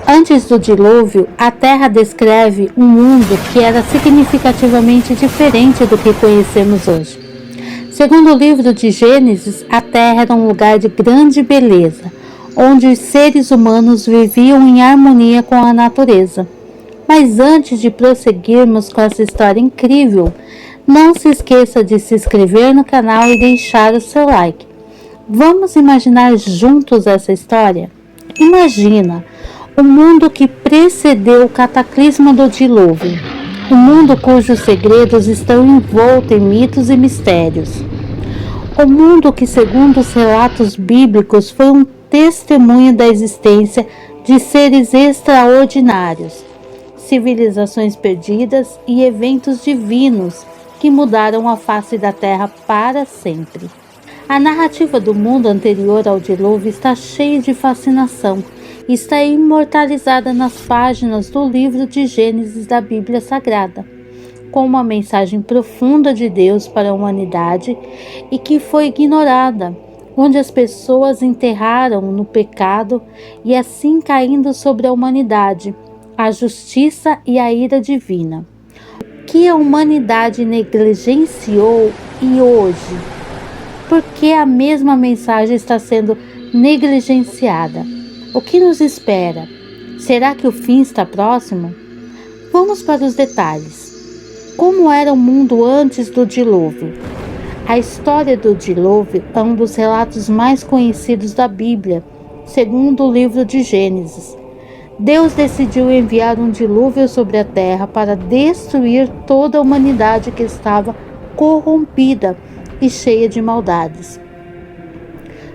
Antes do dilúvio, a Terra descreve um mundo que era significativamente diferente do que conhecemos hoje. Segundo o livro de Gênesis, a Terra era um lugar de grande beleza, onde os seres humanos viviam em harmonia com a natureza. Mas antes de prosseguirmos com essa história incrível, não se esqueça de se inscrever no canal e deixar o seu like. Vamos imaginar juntos essa história? Imagina o mundo que precedeu o cataclisma do dilúvio, um mundo cujos segredos estão envoltos em mitos e mistérios. O mundo que, segundo os relatos bíblicos, foi um testemunho da existência de seres extraordinários, civilizações perdidas e eventos divinos que mudaram a face da Terra para sempre. A narrativa do mundo anterior ao dilúvio está cheia de fascinação e está imortalizada nas páginas do livro de Gênesis da Bíblia Sagrada, com uma mensagem profunda de Deus para a humanidade e que foi ignorada, onde as pessoas enterraram no pecado e assim caindo sobre a humanidade a justiça e a ira divina. O que a humanidade negligenciou e hoje? Por que a mesma mensagem está sendo negligenciada? O que nos espera? Será que o fim está próximo? Vamos para os detalhes. Como era o mundo antes do dilúvio? A história do dilúvio é um dos relatos mais conhecidos da Bíblia, segundo o livro de Gênesis. Deus decidiu enviar um dilúvio sobre a terra para destruir toda a humanidade que estava corrompida e cheia de maldades.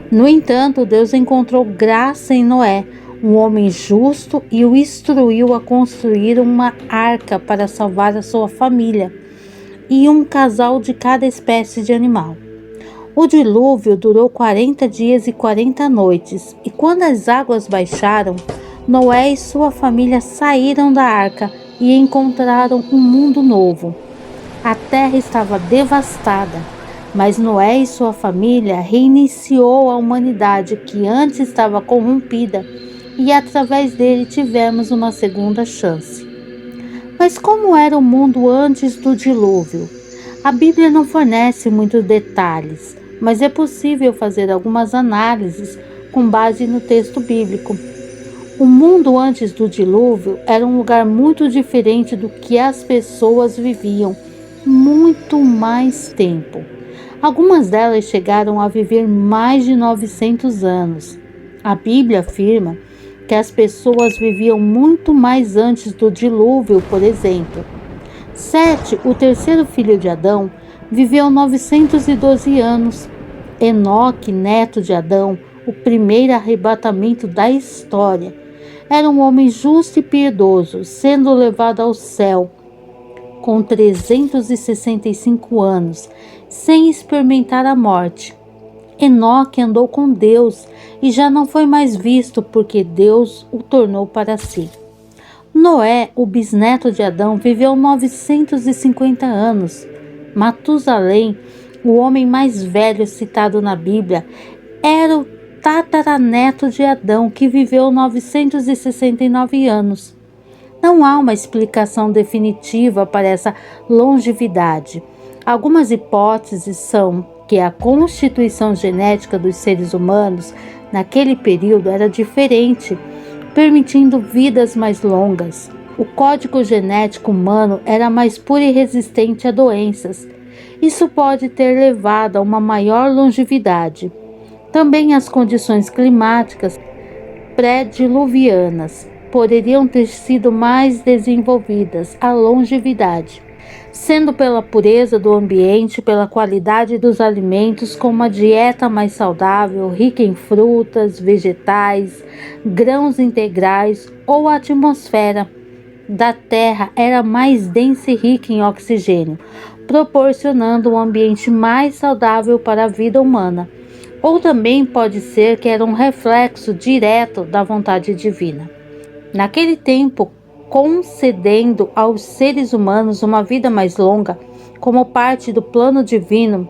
No entanto, Deus encontrou graça em Noé, um homem justo, e o instruiu a construir uma arca para salvar a sua família e um casal de cada espécie de animal. O dilúvio durou 40 dias e 40 noites, e quando as águas baixaram, Noé e sua família saíram da arca e encontraram um mundo novo. A terra estava devastada, mas Noé e sua família reiniciou a humanidade que antes estava corrompida e através dele tivemos uma segunda chance. Mas como era o mundo antes do dilúvio? A Bíblia não fornece muitos detalhes, mas é possível fazer algumas análises com base no texto bíblico. O mundo antes do dilúvio era um lugar muito diferente do que as pessoas viviam, muito mais tempo. Algumas delas chegaram a viver mais de 900 anos. A Bíblia afirma que as pessoas viviam muito mais antes do dilúvio, por exemplo. Sete, o terceiro filho de Adão, viveu 912 anos. Enoque, neto de Adão, o primeiro arrebatamento da história, era um homem justo e piedoso, sendo levado ao céu com 365 anos, sem experimentar a morte. Enoque andou com Deus e já não foi mais visto porque Deus o tornou para si. Noé, o bisneto de Adão, viveu 950 anos. Matusalém, o homem mais velho citado na Bíblia, era o tataraneto de Adão, que viveu 969 anos. Não há uma explicação definitiva para essa longevidade. Algumas hipóteses são que a constituição genética dos seres humanos naquele período era diferente, permitindo vidas mais longas. O código genético humano era mais puro e resistente a doenças. Isso pode ter levado a uma maior longevidade. Também as condições climáticas pré-diluvianas poderiam ter sido mais desenvolvidas a longevidade, sendo pela pureza do ambiente, pela qualidade dos alimentos, com uma dieta mais saudável, rica em frutas, vegetais, grãos integrais, ou a atmosfera da Terra era mais densa e rica em oxigênio, proporcionando um ambiente mais saudável para a vida humana. Ou também pode ser que era um reflexo direto da vontade divina. Naquele tempo, concedendo aos seres humanos uma vida mais longa, como parte do plano divino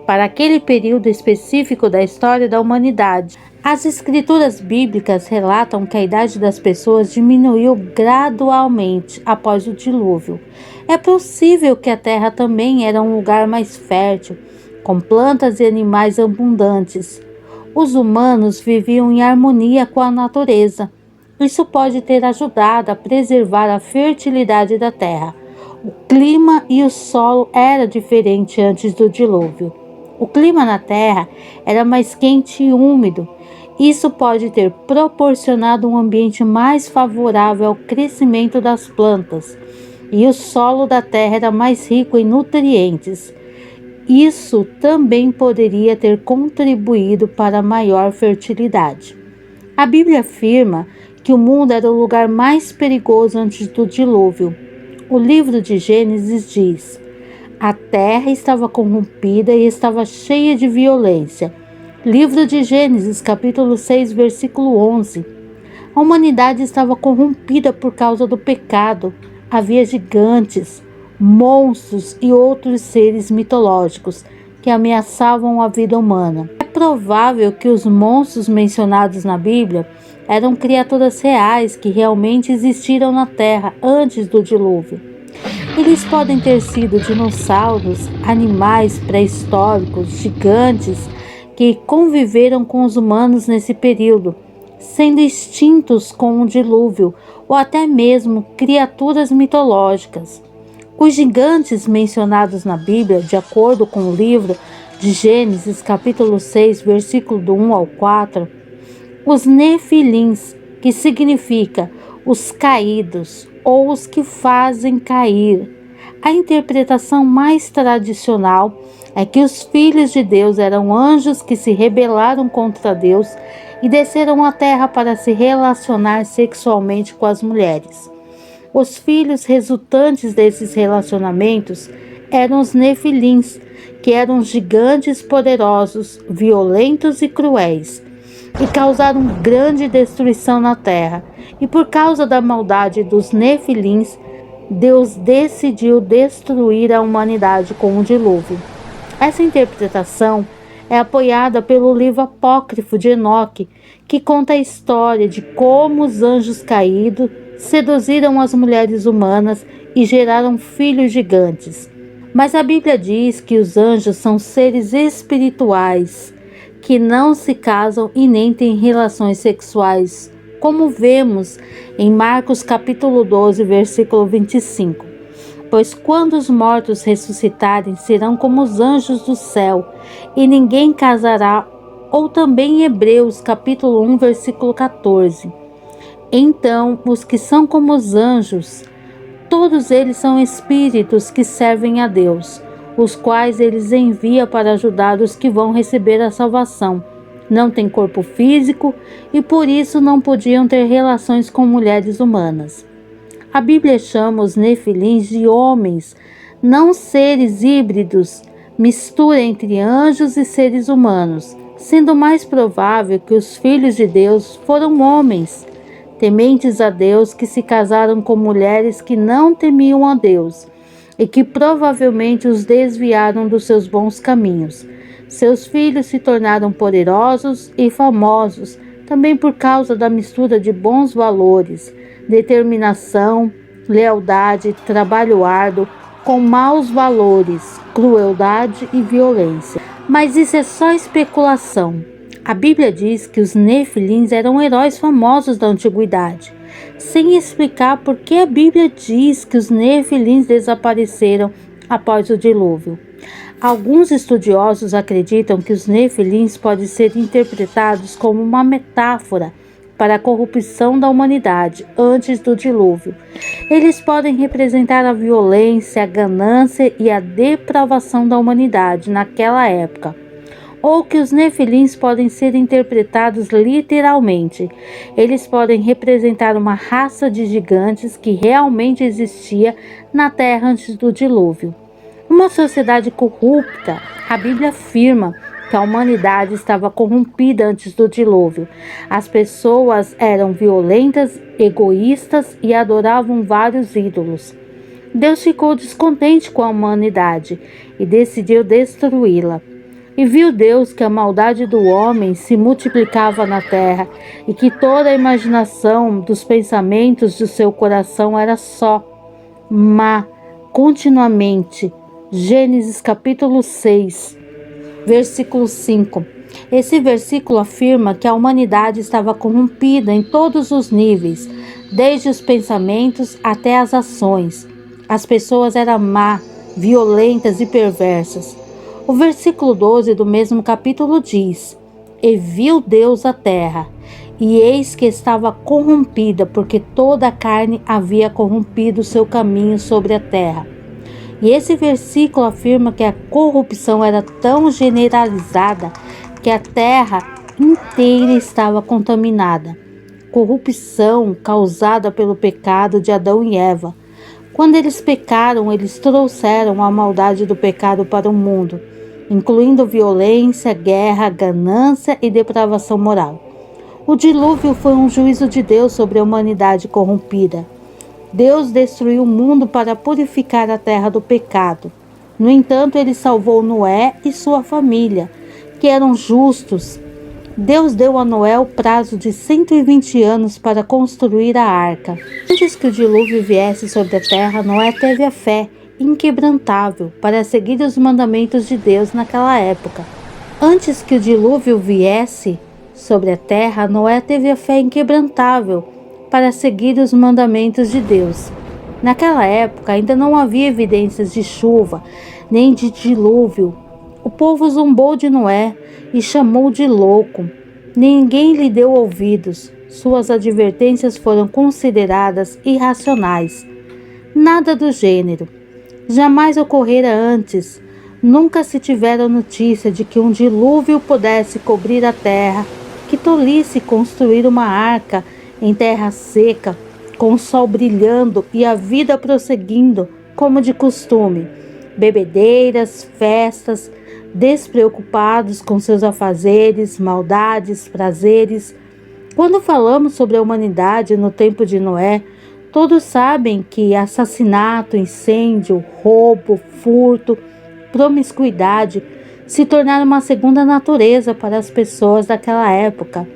para aquele período específico da história da humanidade. As escrituras bíblicas relatam que a idade das pessoas diminuiu gradualmente após o dilúvio. É possível que a terra também era um lugar mais fértil, com plantas e animais abundantes. Os humanos viviam em harmonia com a natureza. Isso pode ter ajudado a preservar a fertilidade da terra. O clima e o solo era diferente antes do dilúvio. O clima na terra era mais quente e úmido. Isso pode ter proporcionado um ambiente mais favorável ao crescimento das plantas, e o solo da terra era mais rico em nutrientes. Isso também poderia ter contribuído para a maior fertilidade. A Bíblia afirma que o mundo era o lugar mais perigoso antes do dilúvio. O livro de Gênesis diz: a terra estava corrompida e estava cheia de violência. Livro de Gênesis, capítulo 6, versículo 11. A humanidade estava corrompida por causa do pecado. Havia gigantes, monstros e outros seres mitológicos que ameaçavam a vida humana. É provável que os monstros mencionados na Bíblia eram criaturas reais que realmente existiram na Terra antes do dilúvio. Eles podem ter sido dinossauros, animais pré-históricos, gigantes que conviveram com os humanos nesse período, sendo extintos com o dilúvio, ou até mesmo criaturas mitológicas. Os gigantes mencionados na Bíblia, de acordo com o livro de Gênesis, capítulo 6, versículo do 1 ao 4, os nefilins, que significa os caídos ou os que fazem cair. A interpretação mais tradicional é que os filhos de Deus eram anjos que se rebelaram contra Deus e desceram à terra para se relacionar sexualmente com as mulheres. Os filhos resultantes desses relacionamentos eram os nefilins, que eram gigantes poderosos, violentos e cruéis, e causaram grande destruição na terra. E por causa da maldade dos nefilins, Deus decidiu destruir a humanidade com o dilúvio. Essa interpretação é apoiada pelo livro apócrifo de Enoque, que conta a história de como os anjos caídos seduziram as mulheres humanas e geraram filhos gigantes. Mas a Bíblia diz que os anjos são seres espirituais, que não se casam e nem têm relações sexuais, como vemos em Marcos capítulo 12, versículo 25. Pois quando os mortos ressuscitarem, serão como os anjos do céu, e ninguém casará. Ou também em Hebreus capítulo 1, versículo 14. Então, os que são como os anjos, todos eles são espíritos que servem a Deus, os quais eles envia para ajudar os que vão receber a salvação. Não têm corpo físico e por isso não podiam ter relações com mulheres humanas. A Bíblia chama os nefilins de homens, não seres híbridos, mistura entre anjos e seres humanos, sendo mais provável que os filhos de Deus foram homens, tementes a Deus, que se casaram com mulheres que não temiam a Deus e que provavelmente os desviaram dos seus bons caminhos. Seus filhos se tornaram poderosos e famosos, também por causa da mistura de bons valores, determinação, lealdade, trabalho árduo, com maus valores, crueldade e violência. Mas isso é só especulação. A Bíblia diz que os nefilins eram heróis famosos da antiguidade, sem explicar por que a Bíblia diz que os nefilins desapareceram após o dilúvio. Alguns estudiosos acreditam que os nefilins podem ser interpretados como uma metáfora para a corrupção da humanidade antes do dilúvio. Eles podem representar a violência, a ganância e a depravação da humanidade naquela época. Ou que os nefilins podem ser interpretados literalmente. Eles podem representar uma raça de gigantes que realmente existia na Terra antes do dilúvio. Uma sociedade corrupta, a Bíblia afirma que a humanidade estava corrompida antes do dilúvio. As pessoas eram violentas, egoístas e adoravam vários ídolos. Deus ficou descontente com a humanidade e decidiu destruí-la. E viu Deus que a maldade do homem se multiplicava na terra, e que toda a imaginação dos pensamentos do seu coração era só má, continuamente. Gênesis capítulo 6, versículo 5. Esse versículo afirma que a humanidade estava corrompida em todos os níveis, desde os pensamentos até as ações. As pessoas eram má, violentas e perversas. O versículo 12 do mesmo capítulo diz: E viu Deus a terra, e eis que estava corrompida, porque toda a carne havia corrompido seu caminho sobre a terra. E esse versículo afirma que a corrupção era tão generalizada que a terra inteira estava contaminada. Corrupção causada pelo pecado de Adão e Eva. Quando eles pecaram, eles trouxeram a maldade do pecado para o mundo, incluindo violência, guerra, ganância e depravação moral. O dilúvio foi um juízo de Deus sobre a humanidade corrompida. Deus destruiu o mundo para purificar a terra do pecado. No entanto, ele salvou Noé e sua família, que eram justos. Deus deu a Noé o prazo de 120 anos para construir a arca. Antes que o dilúvio viesse sobre a terra, Noé teve a fé inquebrantável para seguir os mandamentos de Deus naquela época. Antes que o dilúvio viesse sobre a terra, Noé teve a fé inquebrantável para seguir os mandamentos de Deus. Naquela época ainda não havia evidências de chuva, nem de dilúvio. O povo zombou de Noé e chamou de louco. Ninguém lhe deu ouvidos. Suas advertências foram consideradas irracionais. Nada do gênero. Jamais ocorrera antes. Nunca se tivera notícia de que um dilúvio pudesse cobrir a terra. Que tolice construir uma arca em terra seca, com o sol brilhando e a vida prosseguindo como de costume. Bebedeiras, festas, despreocupados com seus afazeres, maldades, prazeres. Quando falamos sobre a humanidade no tempo de Noé, todos sabem que assassinato, incêndio, roubo, furto, promiscuidade se tornaram uma segunda natureza para as pessoas daquela época.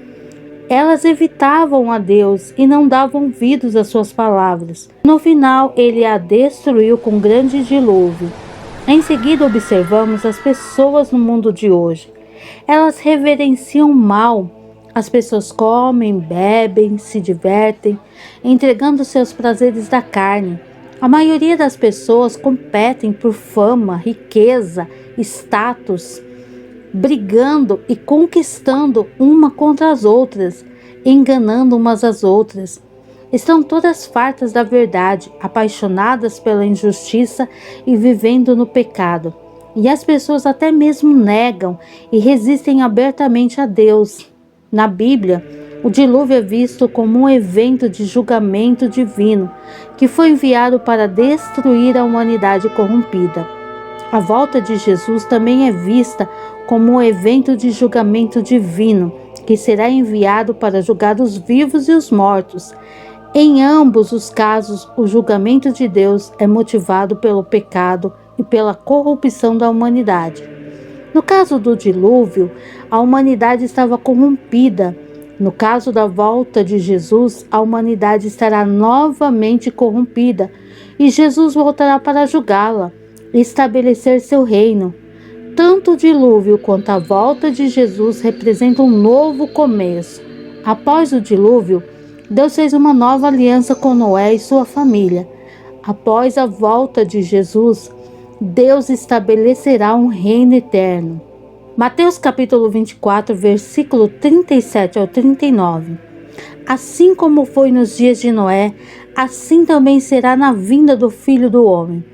Elas evitavam a Deus e não davam ouvidos às suas palavras. No final, ele a destruiu com grande dilúvio. Em seguida, observamos as pessoas no mundo de hoje. Elas reverenciam o mal. As pessoas comem, bebem, se divertem, entregando seus prazeres da carne. A maioria das pessoas competem por fama, riqueza, status, brigando e conquistando uma contra as outras, enganando umas às outras. Estão todas fartas da verdade, apaixonadas pela injustiça e vivendo no pecado. E as pessoas até mesmo negam e resistem abertamente a Deus. Na Bíblia, o dilúvio é visto como um evento de julgamento divino que foi enviado para destruir a humanidade corrompida. A volta de Jesus também é vista como um evento de julgamento divino que será enviado para julgar os vivos e os mortos. Em ambos os casos, o julgamento de Deus é motivado pelo pecado e pela corrupção da humanidade. No caso do dilúvio, a humanidade estava corrompida. No caso da volta de Jesus, a humanidade estará novamente corrompida e Jesus voltará para julgá-la e estabelecer seu reino. Tanto o dilúvio quanto a volta de Jesus representam um novo começo. Após o dilúvio, Deus fez uma nova aliança com Noé e sua família. Após a volta de Jesus, Deus estabelecerá um reino eterno. Mateus capítulo 24, versículo 37 ao 39. Assim como foi nos dias de Noé, assim também será na vinda do Filho do Homem.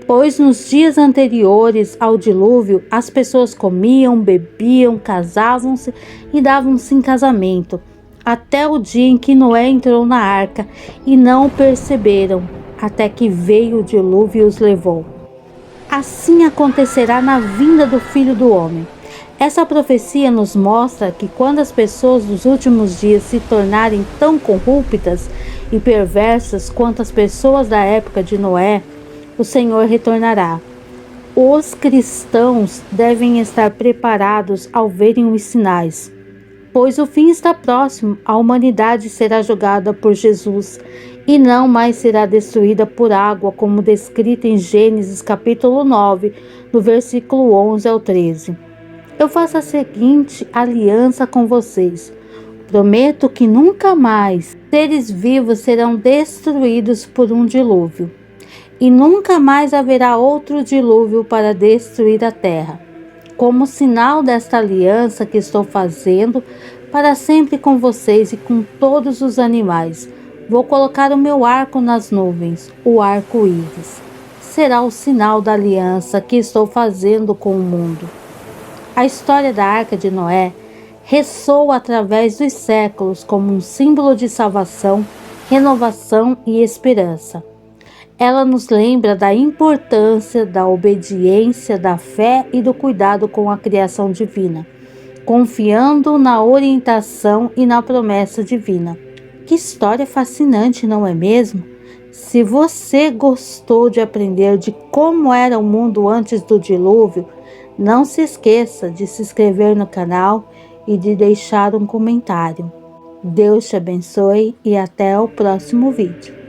Pois nos dias anteriores ao dilúvio, as pessoas comiam, bebiam, casavam-se e davam-se em casamento, até o dia em que Noé entrou na arca, e não o perceberam, até que veio o dilúvio e os levou. Assim acontecerá na vinda do Filho do Homem. Essa profecia nos mostra que quando as pessoas dos últimos dias se tornarem tão corruptas e perversas quanto as pessoas da época de Noé, o Senhor retornará. Os cristãos devem estar preparados ao verem os sinais, pois o fim está próximo. A humanidade será julgada por Jesus e não mais será destruída por água, como descrito em Gênesis capítulo 9, no versículo 11 ao 13. Eu faço a seguinte aliança com vocês. Prometo que nunca mais seres vivos serão destruídos por um dilúvio, e nunca mais haverá outro dilúvio para destruir a terra. Como sinal desta aliança que estou fazendo para sempre com vocês e com todos os animais, vou colocar o meu arco nas nuvens, o arco-íris. Será o sinal da aliança que estou fazendo com o mundo. A história da Arca de Noé ressoa através dos séculos como um símbolo de salvação, renovação e esperança. Ela nos lembra da importância da obediência, da fé e do cuidado com a criação divina, confiando na orientação e na promessa divina. Que história fascinante, não é mesmo? Se você gostou de aprender de como era o mundo antes do dilúvio, não se esqueça de se inscrever no canal e de deixar um comentário. Deus te abençoe e até o próximo vídeo.